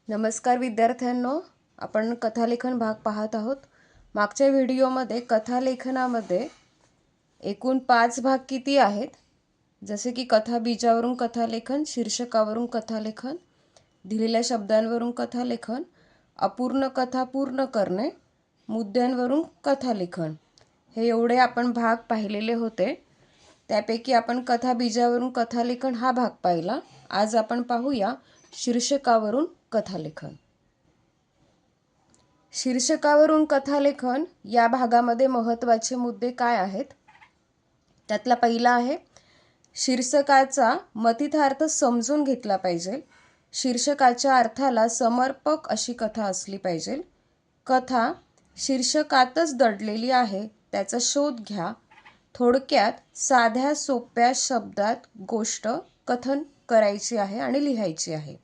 नमस्कार विद्यार्थ्यांनो, आपण कथालेखन भाग पाहत आहोत। मागच्या व्हिडिओमध्ये कथालेखनामध्ये एकूण 5 भाग किती आहेत, जसे की कथा बीजावरून कथालेखन, शीर्षकावरून कथालेखन, दिलेल्या शब्दांवरून कथालेखन, अपूर्ण कथा पूर्ण करणे, मुद्द्यांवरून कथालेखन, हे एवढे आपण भाग पाहिलेले होते। त्यापैकी आपण कथा बीजावरून कथालेखन हा भाग पाहिला। आज आपण पाहूया शीर्षकावरून कथालेखन। शीर्षकावरून कथालेखन या भागामध्ये महत्त्वाचे मुद्दे काय आहेत? त्यातला पहिला आहे, शीर्षकाचा मथितार्थ समजून घेतला पाहिजे। शीर्षकाच्या अर्थाला समर्पक अशी कथा असली पाहिजे। कथा शीर्षकातच दडलेली आहे, त्याचा शोध घ्या। थोडक्यात साध्या सोप्या शब्दात गोष्ट कथन करायची आहे आणि लिहायची आहे,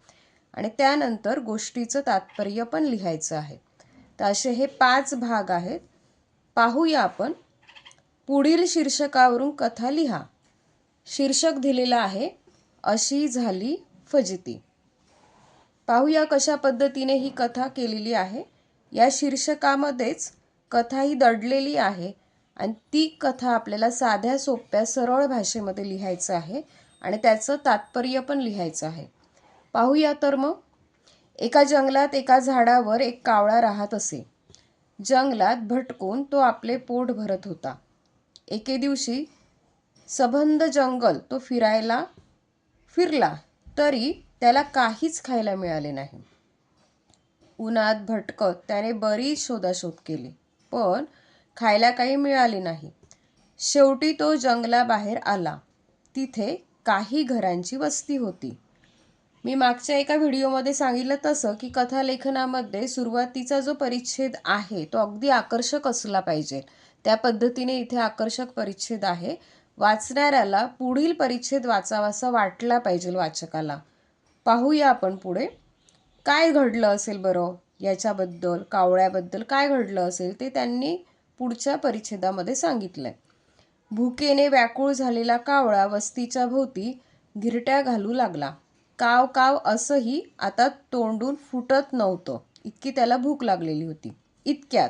आणि त्यानंतर गोष्टीचं तात्पर्य पण लिहायचं आहे। तर असे हे 5 भाग आहेत। पाहूया आपण। पुढील शीर्षकावरून कथा लिहा। शीर्षक दिलेलं आहे, अशी झाली फजिती। पाहूया कशा पद्धतीने ही कथा केलेली आहे। या शीर्षकामध्येच कथा ही दडलेली आहे आणि ती कथा आपल्याला साध्या सोप्या सरळ भाषेमध्ये लिहायचं आहे आणि त्याचं तात्पर्य पण लिहायचं आहे। पाहूया तर मग। एका जंगलात एका झाडावर एक कावळा राहत असे। जंगलात भटकून तो आपले पोट भरत होता। एके दिवशी सबंध जंगल तो फिरला तरी त्याला काहीच खायला मिळाले नाही। उन्हात भटकत त्याने बरीच शोधाशोध केली, पण खायला काही मिळाले नाही। शेवटी तो जंगलाबाहेर आला। तिथे काही घरांची वस्ती होती। मी मागच्या एका व्हिडिओमध्ये सांगितलं तसं की कथालेखनामध्ये सुरुवातीचा जो परिच्छेद आहे तो अगदी आकर्षक असला पाहिजे। त्या पद्धतीने इथे आकर्षक परिच्छेद आहे। वाचणाऱ्याला पुढील परिच्छेद वाचावासा वाटला पाहिजे वाचकाला। पाहूया आपण पुढे काय घडलं असेल बरं याच्याबद्दल, कावळ्याबद्दल काय घडलं असेल ते त्यांनी पुढच्या परिच्छेदामध्ये सांगितलंय। भुकेने व्याकुळ झालेला कावळा वस्तीच्या भोवती घिरट्या घालू लागला। काव काव असंही आता तोंडून फुटत नव्हतं, इतकी त्याला भूक लागलेली होती। इतक्यात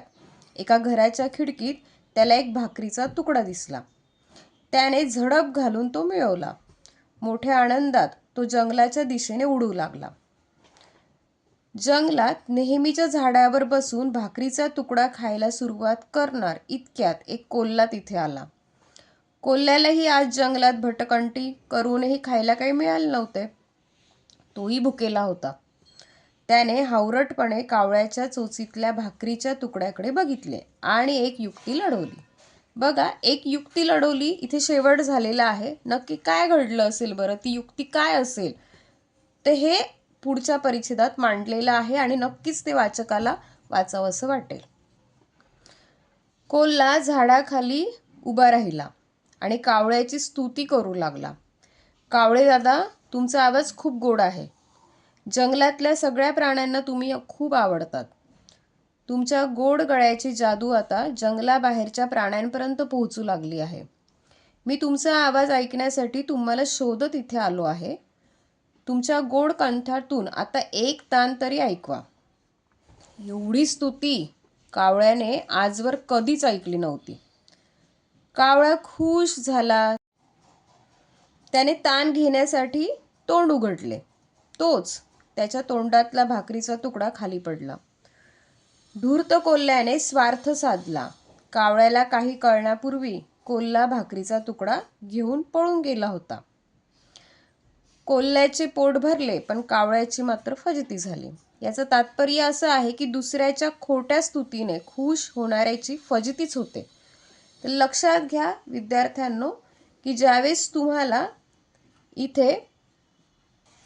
एका घराच्या खिडकीत त्याला एक भाकरीचा तुकडा दिसला। त्याने झडप घालून तो मिळवला। मोठ्या आनंदात तो जंगलाच्या दिशेने उडू लागला। जंगलात नेहमीच्या झाडावर बसून भाकरीचा तुकडा खायला सुरुवात करणार इतक्यात एक कोल्हा तिथे आला। कोल्ह्यालाही आज जंगलात भटकंती करूनही खायला काही मिळाले नव्हते। तोही भुकेला होता। त्याने हावरटपणे कावळ्याच्या चोचीतल्या भाकरीच्या तुकड्याकडे बघितले आणि एक युक्ती लढवली। बघा, एक युक्ती लढवली, इथे शेवट झालेला आहे। नक्की काय घडलं असेल बरं, ती युक्ती काय असेल ते हे पुढच्या परिच्छेदात मांडलेलं आहे आणि नक्कीच ते वाचकाला वाचावंसं वाटेल। कोल्हा झाडाखाली उभा राहिला आणि कावळ्याची स्तुती करू लागला। कावळे दादा, तुमचा आवाज खूप गोड आहे। जंगलातल्या सगळ्या प्राण्यांना तुम्ही खूप आवडतात। तुमच्या गोड गळ्याची जादू आता जंगलाबाहेरच्या प्राण्यांपर्यंत पोहोचू लागली आहे। मी तुमचा आवाज ऐकण्यासाठी तुम्हाला शोधत इथे आलो आहे। तुमच्या गोड कंठातून आता एक तान तरी ऐकवा। एवढी स्तुती कावळ्याने आजवर कधीच ऐकली नव्हती। कावळा खुश झाला। त्याने तान घेण्यासाठी तोंड उघडले, तोच त्याच्या तोंडातला भाकरीचा तुकडा खाली पडला। धूर्त कोल्ह्याने स्वार्थ साधला। कावळ्याला काही कळण्यापूर्वी कोल्हा भाकरीचा तुकडा घेऊन पळून गेला होता। कोल्ह्याचे पोट भरले, पण कावळ्याची मात्र फजिती झाली। याचं तात्पर्य असं आहे की दुसऱ्याच्या खोट्या स्तुतीने खुश होणाऱ्याची फजितीच होते। तर लक्षात घ्या विद्यार्थ्यांनो की ज्यावेळेस तुम्हाला इथे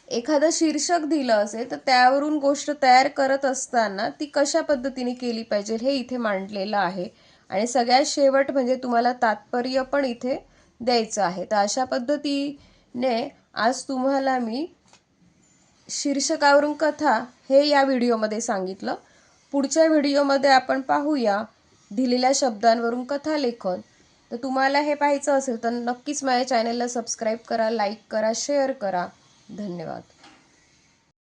एखादं शीर्षक दिलं असेल तर त्यावरून गोष्ट तयार करत असताना ती कशा पद्धतीने केली पाहिजे हे इथे मांडलेलं आहे, आणि सगळ्यात शेवट म्हणजे तुम्हाला तात्पर्य पण इथे द्यायचं आहे। तर अशा पद्धतीने आज तुम्हाला मी शीर्षकावरून कथा हे या व्हिडिओमध्ये सांगितलं। पुढच्या व्हिडिओमध्ये आपण पाहूया दिलेल्या शब्दांवरून कथालेखन। तर तुम्हाला हे पाहायचं असेल तर नक्कीच माझ्या चॅनलला सबस्क्राईब करा, लाईक करा, शेअर करा। धन्यवाद।